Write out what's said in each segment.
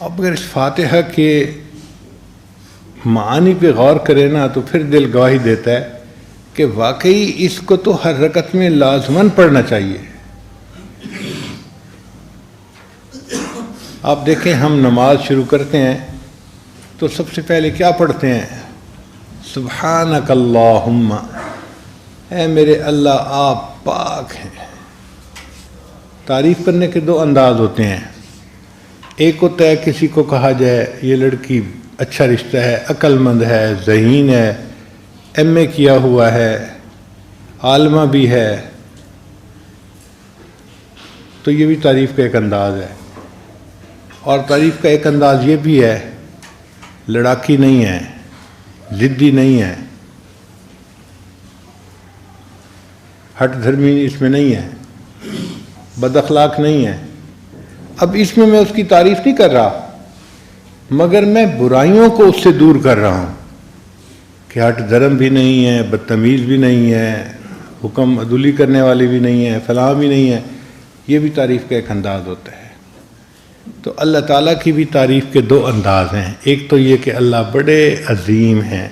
اب اگر اس فاتحہ کے معانی پہ غور کرے نا تو پھر دل گواہی دیتا ہے کہ واقعی اس کو تو ہر رکعت میں لازماً پڑھنا چاہیے۔ آپ دیکھیں ہم نماز شروع کرتے ہیں تو سب سے پہلے کیا پڑھتے ہیں؟ سبحانک اللہم، اے میرے اللہ آپ پاک ہیں۔ تعریف کرنے کے دو انداز ہوتے ہیں، ایک ہوتا ہے کسی کو کہا جائے یہ لڑکی اچھا رشتہ ہے، عقل مند ہے، ذہین ہے، ایم اے کیا ہوا ہے، عالمہ بھی ہے، تو یہ بھی تعریف کا ایک انداز ہے۔ اور تعریف کا ایک انداز یہ بھی ہے، لڑاکی نہیں ہے، ضدی نہیں ہے، ہٹ دھرمی اس میں نہیں ہے، بد اخلاق نہیں ہے۔ اب اس میں اس کی تعریف نہیں کر رہا، مگر میں برائیوں کو اس سے دور کر رہا ہوں کہ ہٹ دھرم بھی نہیں ہے، بدتمیز بھی نہیں ہے، حکم عدولی کرنے والی بھی نہیں ہے، فلاں بھی نہیں ہے۔ یہ بھی تعریف کا ایک انداز ہوتا ہے۔ تو اللہ تعالیٰ کی بھی تعریف کے دو انداز ہیں، ایک تو یہ کہ اللہ بڑے عظیم ہیں،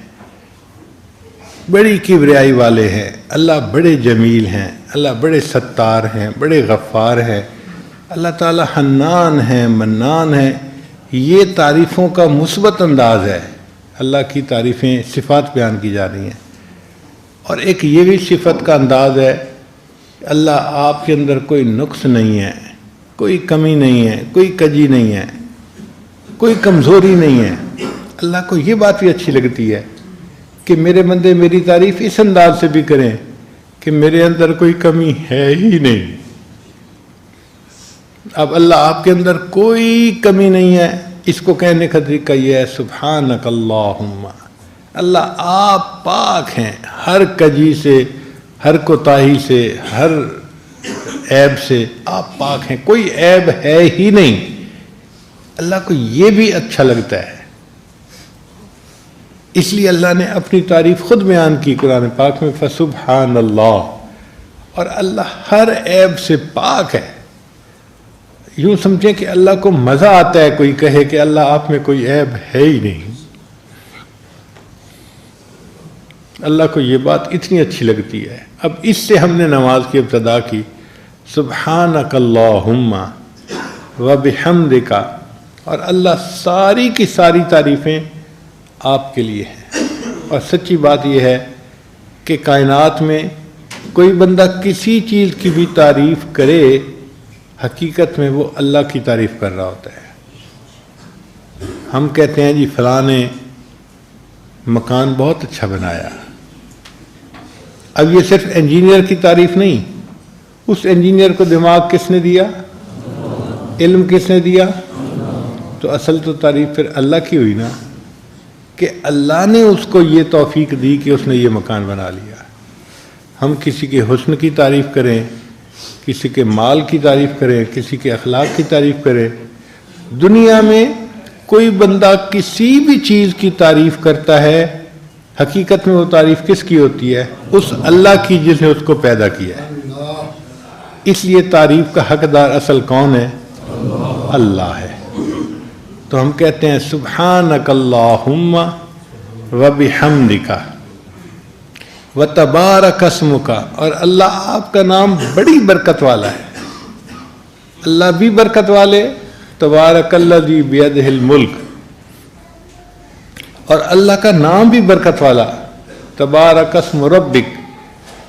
بڑی کبریائی والے ہیں، اللہ بڑے جمیل ہیں، اللہ بڑے ستار ہیں، بڑے غفار ہیں، اللہ تعالیٰ حنان ہیں، منان ہیں۔ یہ تعریفوں کا مثبت انداز ہے، اللہ کی تعریفیں، صفات بیان کی جا رہی ہیں۔ اور ایک یہ بھی صفت کا انداز ہے، اللہ آپ کے اندر کوئی نقص نہیں ہے، کوئی کمی نہیں ہے، کوئی کجی نہیں ہے، کوئی کمزوری نہیں ہے۔ اللہ کو یہ بات بھی اچھی لگتی ہے کہ میرے بندے میری تعریف اس انداز سے بھی کریں کہ میرے اندر کوئی کمی ہے ہی نہیں۔ اب اللہ آپ کے اندر کوئی کمی نہیں ہے، اس کو کہنے کا طریقہ یہ ہے سبحانک اللہم، اللہ آپ پاک ہیں ہر کجی سے، ہر کوتاہی سے، ہر عیب سے، آپ پاک ہیں، کوئی عیب ہے ہی نہیں۔ اللہ کو یہ بھی اچھا لگتا ہے، اس لیے اللہ نے اپنی تعریف خود بیان کی قرآن پاک میں، فسبحان اللہ، اور اللہ ہر عیب سے پاک ہے۔ یوں سمجھیں کہ اللہ کو مزہ آتا ہے کوئی کہے کہ اللہ آپ میں کوئی عیب ہے ہی نہیں۔ اللہ کو یہ بات اتنی اچھی لگتی ہے۔ اب اس سے ہم نے نماز کی ابتدا کی، سبحانک اللہم وبحمدک، اور اللہ ساری کی ساری تعریفیں آپ کے لیے ہیں۔ اور سچی بات یہ ہے کہ کائنات میں کوئی بندہ کسی چیز کی بھی تعریف کرے، حقیقت میں وہ اللہ کی تعریف کر رہا ہوتا ہے۔ ہم کہتے ہیں جی فلاں نے مکان بہت اچھا بنایا، اب یہ صرف انجینئر کی تعریف نہیں، اس انجینئر کو دماغ کس نے دیا، علم کس نے دیا، تو اصل تو تعریف پھر اللہ کی ہوئی نا، کہ اللہ نے اس کو یہ توفیق دی کہ اس نے یہ مکان بنا لیا۔ ہم کسی کے حسن کی تعریف کریں، کسی کے مال کی تعریف کریں، کسی کے اخلاق کی تعریف کریں، دنیا میں کوئی بندہ کسی بھی چیز کی تعریف کرتا ہے، حقیقت میں وہ تعریف کس کی ہوتی ہے؟ اس اللہ کی جس نے اس کو پیدا کیا ہے۔ اس لیے تعریف کا حقدار اصل کون ہے؟ اللہ ہے۔ تو ہم کہتے ہیں سبحانک اللہم وبحمدک وتبارک اسمک، اور اللہ آپ کا نام بڑی برکت والا ہے۔ اللہ بھی برکت والے، تبارک الذی بیدہ الملک، اور اللہ کا نام بھی برکت والا، تبارک اسم ربک،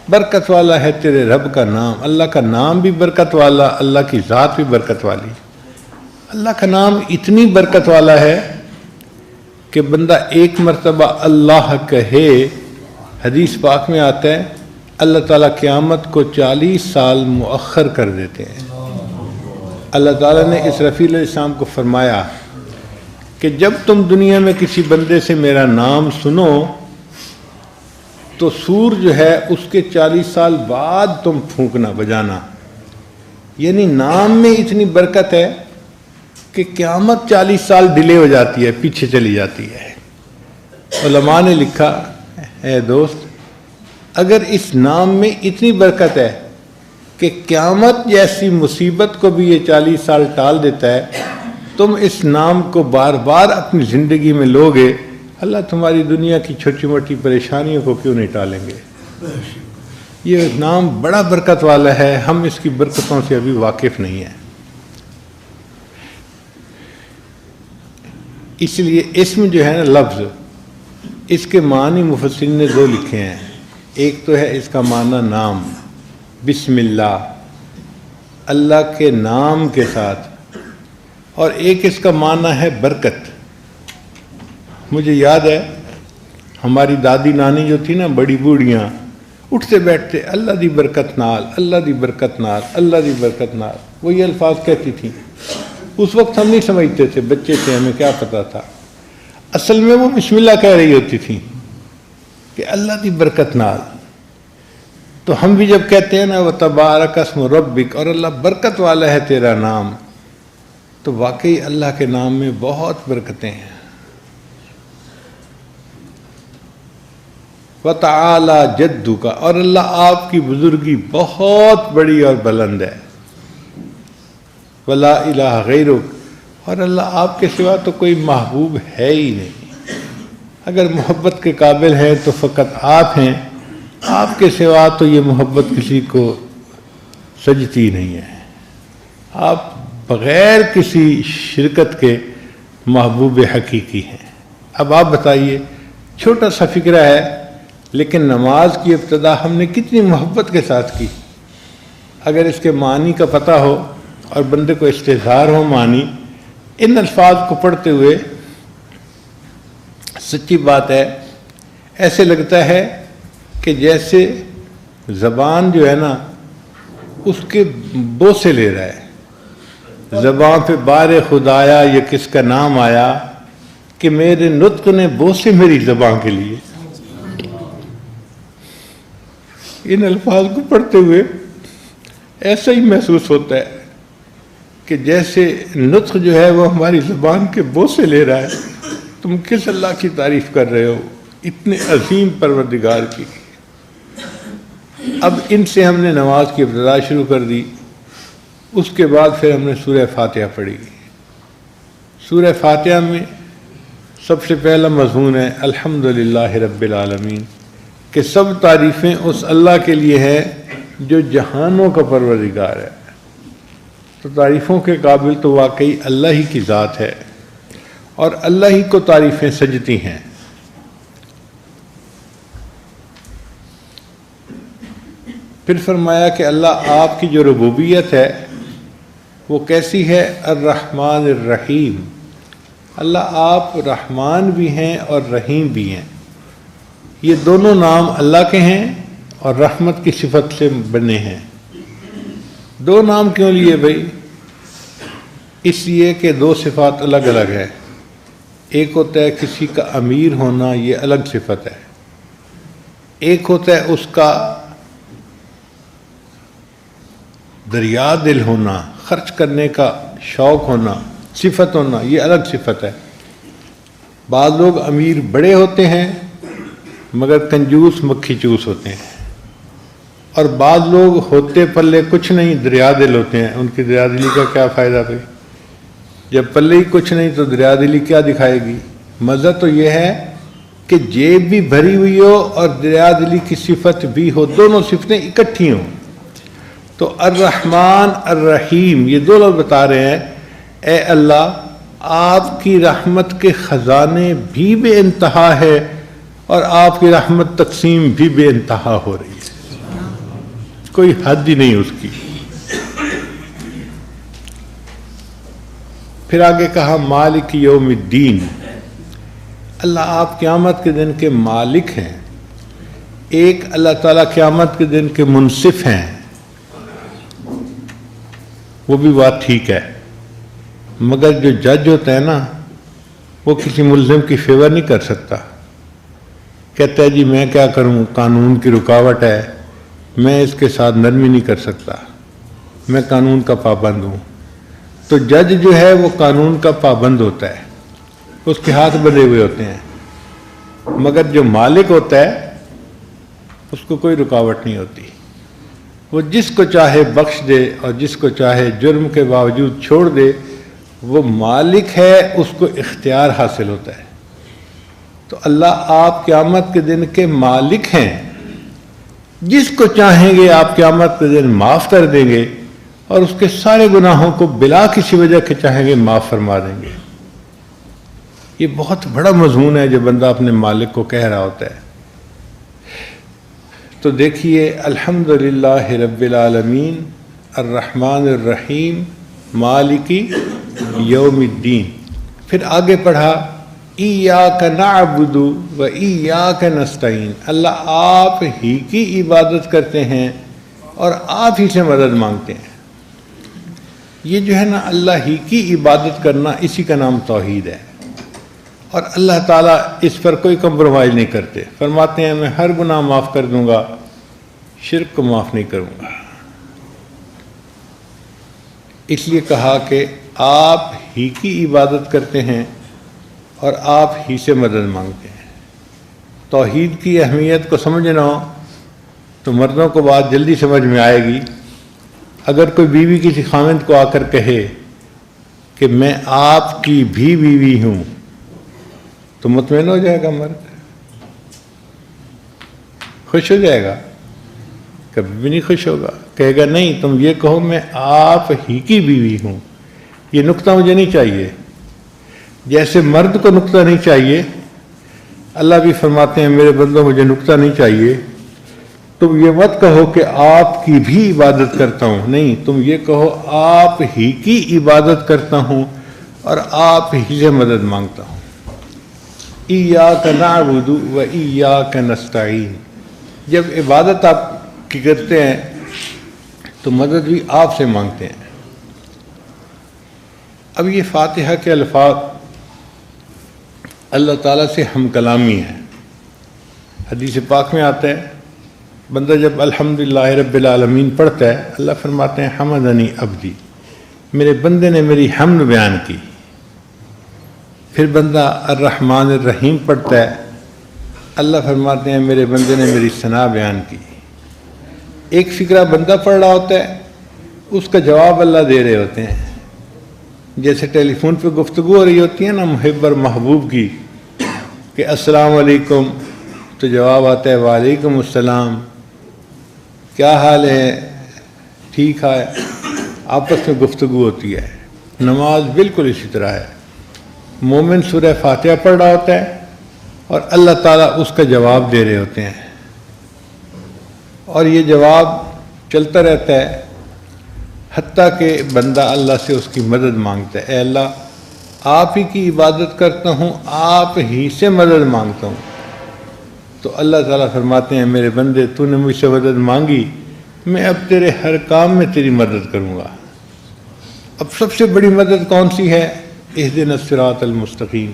برکت والا ہے تیرے رب کا نام۔ اللہ کا نام بھی برکت والا، اللہ کی ذات بھی برکت والی۔ اللہ کا نام اتنی برکت والا ہے کہ بندہ ایک مرتبہ اللہ کہے، حدیث پاک میں آتا ہے اللہ تعالیٰ قیامت کو 40 سال مؤخر کر دیتے ہیں۔ اللہ تعالیٰ نے اسرافیل علیہ السلام کو فرمایا کہ جب تم دنیا میں کسی بندے سے میرا نام سنو تو سور جو ہے اس کے 40 سال بعد تم پھونکنا بجانا، یعنی نام میں اتنی برکت ہے کہ قیامت 40 سال ڈیلے ہو جاتی ہے، پیچھے چلی جاتی ہے۔ علماء نے لکھا، اے دوست، اگر اس نام میں اتنی برکت ہے کہ قیامت جیسی مصیبت کو بھی یہ 40 سال ٹال دیتا ہے، تم اس نام کو بار بار اپنی زندگی میں لوگے، اللہ تمہاری دنیا کی چھوٹی موٹی پریشانیوں کو کیوں نہیں ٹالیں گے؟ یہ نام بڑا برکت والا ہے، ہم اس کی برکتوں سے ابھی واقف نہیں ہیں۔ اس لیے اسم جو ہے نا، لفظ، اس کے معنی مفسرین نے دو لکھے ہیں۔ ایک تو ہے اس کا معنی نام، بسم اللہ، اللہ کے نام کے ساتھ، اور ایک اس کا معنی ہے برکت۔ مجھے یاد ہے ہماری دادی نانی جو تھی نا، بڑی بوڑھیاں، اٹھتے بیٹھتے اللہ دی برکت نال، اللہ دی برکت نال، اللہ دی برکت نال، وہ یہ الفاظ کہتی تھیں۔ اس وقت ہم نہیں سمجھتے تھے، بچے تھے، ہمیں کیا پتا تھا۔ اصل میں وہ بسم اللہ کہہ رہی ہوتی تھی کہ اللہ دی برکت نال۔ تو ہم بھی جب کہتے ہیں نا وَتَبَارَكَ اسْمُ رَبِّكَ، اور اللہ برکت والا ہے تیرا نام، تو واقعی اللہ کے نام میں بہت برکتیں ہیں۔ وَتَعَالَى جَدُّكَ، اور اللہ آپ کی بزرگی بہت بڑی اور بلند ہے۔ وَلَا إِلَٰهَ غَيْرُكَ، اور اللہ آپ کے سوا تو کوئی محبوب ہے ہی نہیں۔ اگر محبت کے قابل ہیں تو فقط آپ ہیں، آپ کے سوا تو یہ محبت کسی کو سجتی نہیں ہے۔ آپ بغیر کسی شرکت کے محبوب حقیقی ہیں۔ اب آپ بتائیے، چھوٹا سا فکرہ ہے، لیکن نماز کی ابتدا ہم نے کتنی محبت کے ساتھ کی۔ اگر اس کے معنی کا پتہ ہو اور بندے کو استحضار ہو معنی، ان الفاظ کو پڑھتے ہوئے سچی بات ہے ایسے لگتا ہے کہ جیسے زبان جو ہے نا اس کے بوسے لے رہا ہے۔ زبان پہ بار خدایا یہ کس کا نام آیا کہ میرے نطق نے بوسے میری زبان کے لیے۔ ان الفاظ کو پڑھتے ہوئے ایسا ہی محسوس ہوتا ہے کہ جیسے نطق جو ہے وہ ہماری زبان کے بوسے لے رہا ہے۔ تم کس اللہ کی تعریف کر رہے ہو، اتنے عظیم پروردگار کی۔ اب ان سے ہم نے نماز کی ابتدا شروع کر دی۔ اس کے بعد پھر ہم نے سورہ فاتحہ پڑھی۔ سورہ فاتحہ میں سب سے پہلا مضمون ہے الحمدللہ رب العالمین، کہ سب تعریفیں اس اللہ کے لیے ہیں جو جہانوں کا پروردگار ہے۔ تو تعریفوں کے قابل تو واقعی اللہ ہی کی ذات ہے، اور اللہ ہی کو تعریفیں سجتی ہیں۔ پھر فرمایا کہ اللہ آپ کی جو ربوبیت ہے وہ کیسی ہے؟ الرحمن الرحیم، اللہ آپ رحمان بھی ہیں اور رحیم بھی ہیں۔ یہ دونوں نام اللہ کے ہیں اور رحمت کی صفت سے بنے ہیں۔ دو نام کیوں لیے بھائی؟ اس لیے کہ دو صفات الگ الگ ہیں۔ ایک ہوتا ہے کسی کا امیر ہونا، یہ الگ صفت ہے۔ ایک ہوتا ہے اس کا دریا دل ہونا، خرچ کرنے کا شوق ہونا، صفت ہونا، یہ الگ صفت ہے۔ بعض لوگ امیر بڑے ہوتے ہیں مگر کنجوس مکھی چوس ہوتے ہیں، اور بعض لوگ ہوتے پلے کچھ نہیں دریا دل ہوتے ہیں۔ ان کی دریا دلی کا کیا فائدہ بھائی؟ جب پلے ہی کچھ نہیں تو دریا دلی کیا دکھائے گی؟ مزہ تو یہ ہے کہ جیب بھی بھری ہوئی ہو اور دریا دلی کی صفت بھی ہو، دونوں صفتیں اکٹھی ہوں۔ تو الرحمن الرحیم یہ دو لوگ بتا رہے ہیں اے اللہ آپ کی رحمت کے خزانے بھی بے انتہا ہے، اور آپ کی رحمت تقسیم بھی بے انتہا ہو رہی ہے، کوئی حد ہی نہیں اس کی۔ پھر آگے کہا مالک یوم الدین، اللہ آپ قیامت کے دن کے مالک ہیں۔ ایک اللہ تعالیٰ قیامت کے دن کے منصف ہیں، وہ بھی بات ٹھیک ہے، مگر جو جج ہوتا ہے نا وہ کسی ملزم کی فیور نہیں کر سکتا۔ کہتا ہے جی میں کیا کروں، قانون کی رکاوٹ ہے، میں اس کے ساتھ نرمی نہیں کر سکتا، میں قانون کا پابند ہوں۔ تو جج جو ہے وہ قانون کا پابند ہوتا ہے، اس کے ہاتھ بندھے ہوئے ہوتے ہیں، مگر جو مالک ہوتا ہے اس کو کوئی رکاوٹ نہیں ہوتی۔ وہ جس کو چاہے بخش دے اور جس کو چاہے جرم کے باوجود چھوڑ دے، وہ مالک ہے، اس کو اختیار حاصل ہوتا ہے۔ تو اللہ آپ قیامت کے دن کے مالک ہیں، جس کو چاہیں گے آپ قیامت کے دن معاف کر دیں گے، اور اس کے سارے گناہوں کو بلا کسی وجہ کے چاہیں گے معاف فرما دیں گے۔ یہ بہت بڑا مضمون ہے جو بندہ اپنے مالک کو کہہ رہا ہوتا ہے۔ تو دیکھیے، الحمدللہ رب العالمین الرحمن الرحیم مالکی یوم الدین۔ پھر آگے پڑھا ایاک نعبد و ایاک نستعین، اللہ آپ ہی کی عبادت کرتے ہیں اور آپ ہی سے مدد مانگتے ہیں۔ یہ جو ہے نا اللہ ہی کی عبادت کرنا، اسی کا نام توحید ہے، اور اللہ تعالیٰ اس پر کوئی کمپرومائز نہیں کرتے۔ فرماتے ہیں میں ہر گناہ معاف کر دوں گا، شرک کو معاف نہیں کروں گا۔ اس لیے کہا کہ آپ ہی کی عبادت کرتے ہیں اور آپ ہی سے مدد مانگتے ہیں۔ توحید کی اہمیت کو سمجھنا ہو تو مردوں کو بات جلدی سمجھ میں آئے گی۔ اگر کوئی بیوی کسی خاوند کو آ کر کہے کہ میں آپ کی بھی بیوی ہوں، تو مطمئن ہو جائے گا مرد، خوش ہو جائے گا؟ کبھی بھی نہیں خوش ہوگا، کہے گا نہیں تم یہ کہو میں آپ ہی کی بیوی ہوں۔ یہ نقطہ مجھے نہیں چاہیے، جیسے مرد کو نقطہ نہیں چاہیے، اللہ بھی فرماتے ہیں میرے بندوں مجھے نقطہ نہیں چاہیے، تم یہ مت کہو کہ آپ کی بھی عبادت کرتا ہوں، نہیں تم یہ کہو آپ ہی کی عبادت کرتا ہوں اور آپ ہی سے مدد مانگتا ہوں۔ ایاک نعبد و ایاک نستعین، جب عبادت آپ کی کرتے ہیں تو مدد بھی آپ سے مانگتے ہیں۔ اب یہ فاتحہ کے الفاظ اللہ تعالیٰ سے ہم کلامی ہے۔ حدیث پاک میں آتا ہے بندہ جب الحمدللہ رب العالمین پڑھتا ہے، اللہ فرماتے ہیں حمدنی عبدی، میرے بندے نے میری حمد بیان کی۔ پھر بندہ الرحمن الرحیم پڑھتا ہے، اللہ فرماتے ہیں میرے بندے نے میری ثنا بیان کی۔ ایک فقرہ بندہ پڑھ رہا ہوتا ہے، اس کا جواب اللہ دے رہے ہوتے ہیں۔ جیسے ٹیلی فون پہ گفتگو ہو رہی ہوتی ہے نا محب اور محبوب کی، کہ السلام علیکم، تو جواب آتا ہے وعلیکم السلام، کیا حال ہے؟ ٹھیک ہے، آپس میں گفتگو ہوتی ہے۔ نماز بالکل اسی طرح ہے، مومن سورہ فاتحہ پڑھ رہا ہوتا ہے اور اللہ تعالیٰ اس کا جواب دے رہے ہوتے ہیں، اور یہ جواب چلتا رہتا ہے حتیٰ کہ بندہ اللہ سے اس کی مدد مانگتا ہے۔ اے اللہ آپ ہی کی عبادت کرتا ہوں، آپ ہی سے مدد مانگتا ہوں۔ تو اللہ تعالیٰ فرماتے ہیں میرے بندے تو نے مجھ سے مدد مانگی، میں اب تیرے ہر کام میں تیری مدد کروں گا۔ اب سب سے بڑی مدد کون سی ہے؟ اہدنا الصراط المستقیم،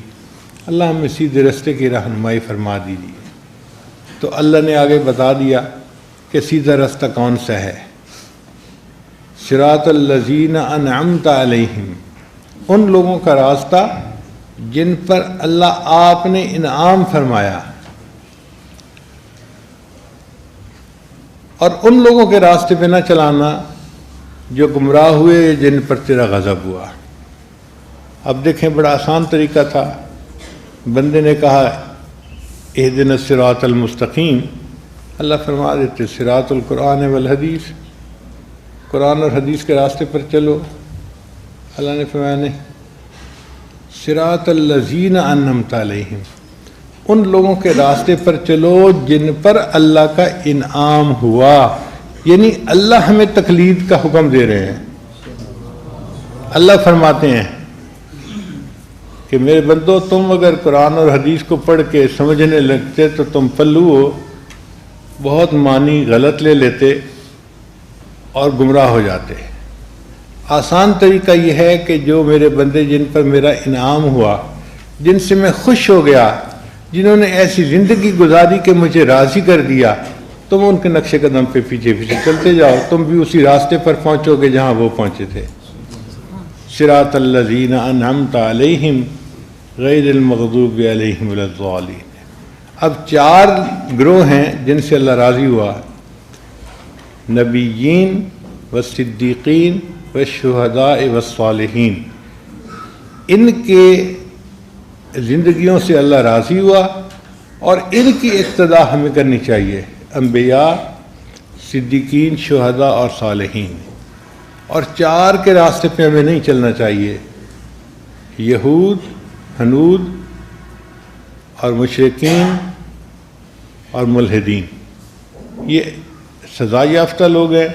اللہ ہمیں سیدھے راستے کی رہنمائی فرما دیجیے۔ تو اللہ نے آگے بتا دیا کہ سیدھا راستہ کون سا ہے۔ صراط الذین انعمت علیہم، ان لوگوں کا راستہ جن پر اللہ آپ نے انعام فرمایا، اور ان لوگوں کے راستے پہ نہ چلانا جو گمراہ ہوئے، جن پر تیرا غضب ہوا۔ اب دیکھیں بڑا آسان طریقہ تھا، بندے نے کہا اہدنا الصراط المستقیم، اللہ فرما دیتے صراط القرآن والحدیث، قرآن اور حدیث کے راستے پر چلو۔ اللہ نے فرمایا نہیں، صراط الذین انعمت علیہم، ان لوگوں کے راستے پر چلو جن پر اللہ کا انعام ہوا، یعنی اللہ ہمیں تقلید کا حکم دے رہے ہیں۔ اللہ فرماتے ہیں کہ میرے بندو تم اگر قرآن اور حدیث کو پڑھ کے سمجھنے لگتے تو تم پلو ہو، بہت معنی غلط لے لیتے اور گمراہ ہو جاتے۔ آسان طریقہ یہ ہے کہ جو میرے بندے جن پر میرا انعام ہوا، جن سے میں خوش ہو گیا، جنہوں نے ایسی زندگی گزاری کہ مجھے راضی کر دیا، تم ان کے نقش قدم پہ پیچھے پیچھے چلتے جاؤ، تم بھی اسی راستے پر پہنچو گے جہاں وہ پہنچے تھے۔ صراط الذین انعمت علیہم غیر المغضوب علیہم ولا الضالین۔ اب 4 گروہ ہیں جن سے اللہ راضی ہوا، نبیین والصدیقین والشہداء والصالحین۔ ان کے زندگیوں سے اللہ راضی ہوا اور ان کی اقتداء ہمیں کرنی چاہیے، انبیاء، صدیقین، شہداء اور صالحین، اور 4 کے راستے پہ ہمیں نہیں چلنا چاہیے، یہود، ہنود اور مشرکین اور ملحدین۔ یہ سزا یافتہ لوگ ہیں۔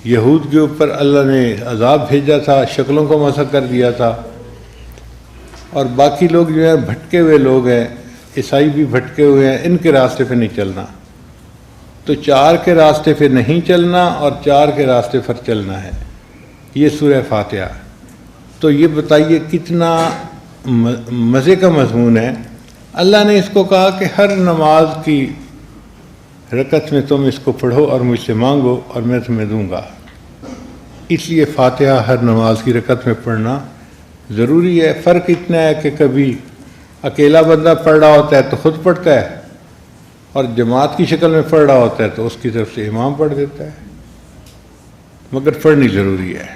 یہود کے اوپر اللہ نے عذاب بھیجا تھا، شکلوں کو مسخ کر دیا تھا، اور باقی لوگ جو ہیں بھٹکے ہوئے لوگ ہیں، عیسائی بھی بھٹکے ہوئے ہیں، ان کے راستے پہ نہیں چلنا۔ تو 4 کے راستے پہ نہیں چلنا اور 4 کے راستے پر چلنا ہے، یہ سورہ فاتحہ۔ تو یہ بتائیے کتنا مزے کا مضمون ہے۔ اللہ نے اس کو کہا کہ ہر نماز کی رکعت میں تم اس کو پڑھو اور مجھ سے مانگو اور میں تمہیں دوں گا۔ اس لیے فاتحہ ہر نماز کی رکعت میں پڑھنا ضروری ہے۔ فرق اتنا ہے کہ کبھی اکیلا بندہ پڑھ رہا ہوتا ہے تو خود پڑھتا ہے، اور جماعت کی شکل میں پڑھ رہا ہوتا ہے تو اس کی طرف سے امام پڑھ دیتا ہے، مگر پڑھنی ضروری ہے۔